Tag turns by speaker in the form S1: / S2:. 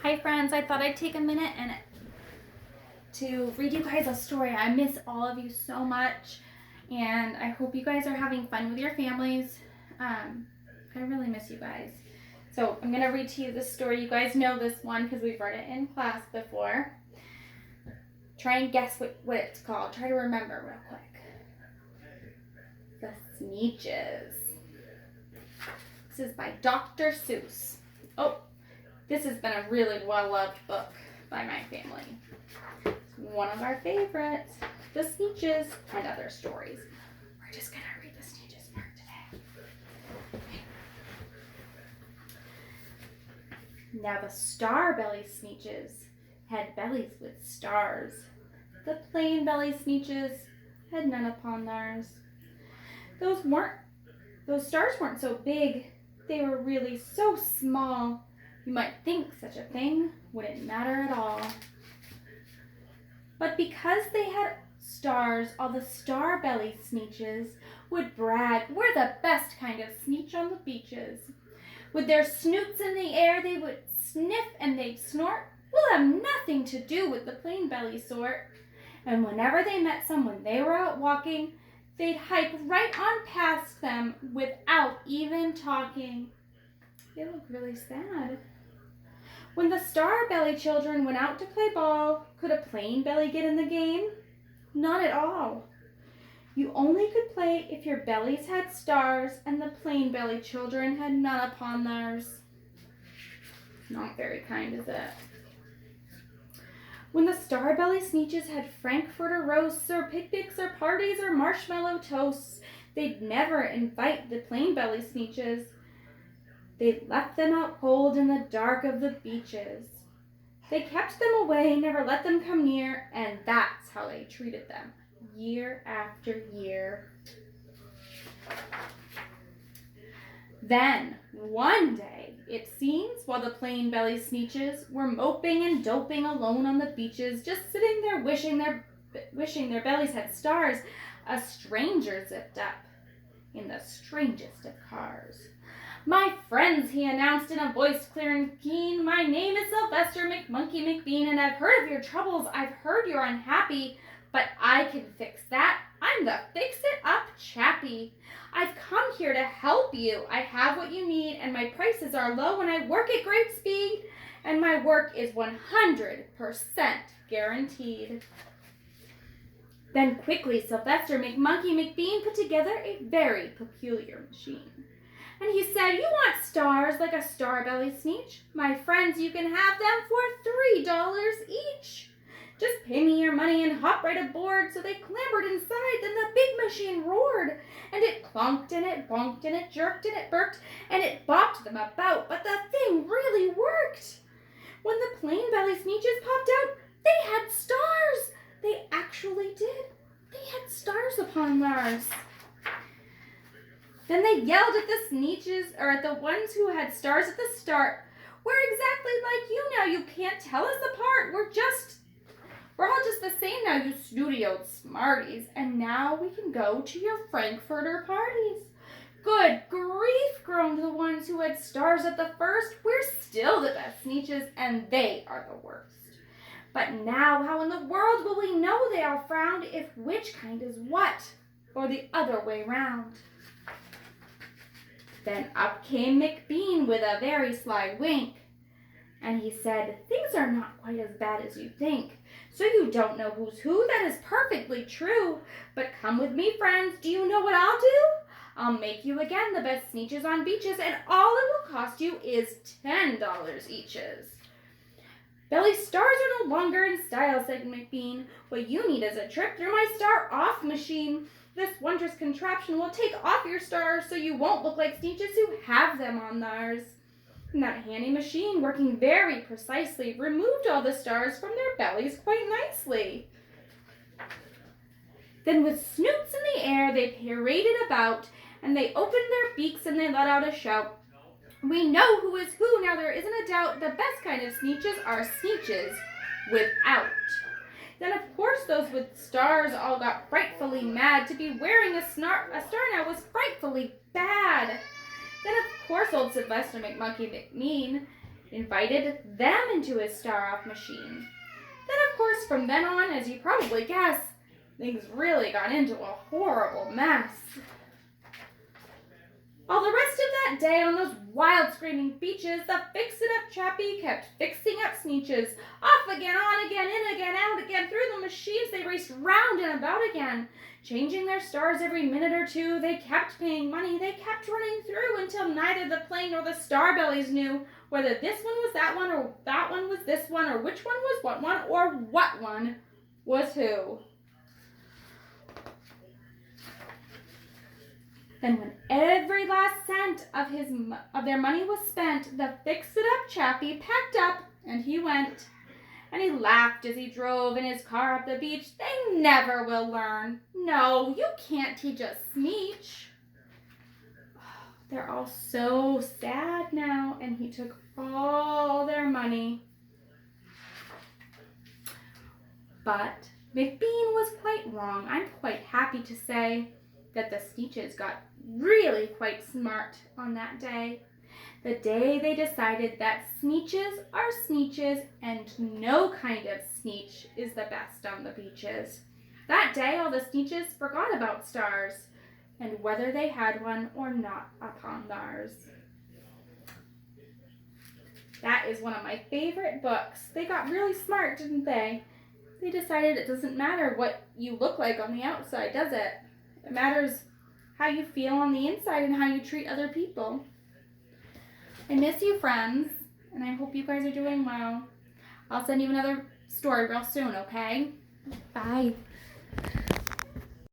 S1: Hi friends, I thought I'd take a minute and to read you guys a story. I miss all of you so much, and I hope you guys are having fun with your families. I really miss you guys. So I'm going to read to you this story. You guys know this one because we've read it in class before. Try and guess what it's called. Try to remember real quick. The Sneetches. This is by Dr. Seuss. Oh, this has been a really well-loved book by my family. It's one of our favorites. The Sneetches and other stories. We're just going to read the Sneetches part today. Now the star-belly Sneetches had bellies with stars. The plain-belly Sneetches had none upon theirs. Those stars weren't so big. They were really so small. You might think such a thing wouldn't matter at all. But because they had stars, all the star-belly Sneetches would brag, "We're the best kind of Sneetch on the beaches." With their snoots in the air, they would sniff and they'd snort. "We'll have nothing to do with the plain-belly sort." And whenever they met someone they were out walking, they'd hike right on past them without even talking. They look really sad. When the star-belly children went out to play ball, could a plain belly get in the game? Not at all. You only could play if your bellies had stars and the plain belly children had none upon theirs. Not very kind, is it? When the star-belly Sneetches had Frankfurter roasts or picnics or parties or marshmallow toasts, they'd never invite the plain-belly Sneetches. They'd left them out cold in the dark of the beaches. They kept them away, never let them come near, and that's how they treated them, year after year. Then, one day, it seems, while the plain-belly Sneetches were moping and doping alone on the beaches, just sitting there wishing their bellies had stars, a stranger zipped up in the strangest of cars. "My friends," he announced in a voice clear and keen, "my name is Sylvester McMonkey McBean, and I've heard of your troubles. I've heard you're unhappy, but I can fix that. I'm the fix-it-up chappie. I've come here to help you. I have what you need, and my prices are low, and I work at great speed, and my work is 100% guaranteed." Then quickly Sylvester McMonkey McBean put together a very peculiar machine. And he said, "You want stars like a star-belly Sneetch? My friends, you can have them for $3 each. Just pay me your money and hop right aboard." So they clambered inside, then the big machine roared, and it clonked and it bonked and it jerked and it burked and it bopped them about, but the thing really worked. When the plain-belly Sneetches popped out, they had stars. They actually did. They had stars upon theirs. Then they yelled at the Sneetches, or at the ones who had stars at the start, "We're exactly like you now. You can't tell us apart. We're all just the same now, you snooty old smarties. And now we can go to your Frankfurter parties." "Good grief," groaned the ones who had stars at the first. "We're still the best Sneetches, and they are the worst. But now how in the world will we know?" they all frowned, "if which kind is what, or the other way round?" Then up came McBean with a very sly wink, and he said, "Things are not quite as bad as you think. So you don't know who's who? That is perfectly true. But come with me, friends. Do you know what I'll do? I'll make you again the best Sneetches on beaches, and all it will cost you is $10 eaches." "Belly stars are no longer in style," said McBean. "What you need is a trip through my star-off machine. This wondrous contraption will take off your stars so you won't look like Sneetches who have them on theirs." And that handy machine, working very precisely, removed all the stars from their bellies quite nicely. Then with snoots in the air they paraded about, and they opened their beaks and they let out a shout. "We know who is who, now there isn't a doubt. The best kind of Sneetches are Sneetches without." Then, of course, those with stars all got frightfully mad. To be wearing a star now was frightfully bad. Then, of course, old Sylvester McMonkey McMean invited them into his star-off machine. Then, of course, from then on, as you probably guess, things really got into a horrible mess. All the rest of that day on those wild screaming beaches, the fix-it-up chappie kept fixing up Sneetches. Off again, on again, in again, out again, through the machines they raced round and about again. Changing their stars every minute or two, they kept paying money, they kept running through until neither the plane nor the star bellies knew whether this one was that one or that one was this one or which one was what one or what one was who. Then when every last cent of their money was spent, the fix-it-up chappie packed up and he went. And he laughed as he drove in his car up the beach. They never will learn. No, you can't teach a Sneetch. They're all so sad now, and he took all their money. But McBean was quite wrong. I'm quite happy to say that the Sneetches got really quite smart on that day. The day they decided that Sneetches are Sneetches and no kind of Sneetch is the best on the beaches. That day all the Sneetches forgot about stars and whether they had one or not upon Mars. That is one of my favorite books. They got really smart, didn't they? They decided it doesn't matter what you look like on the outside, does it? It matters how you feel on the inside and how you treat other people. I miss you, friends, and I hope you guys are doing well. I'll send you another story real soon, okay? Bye.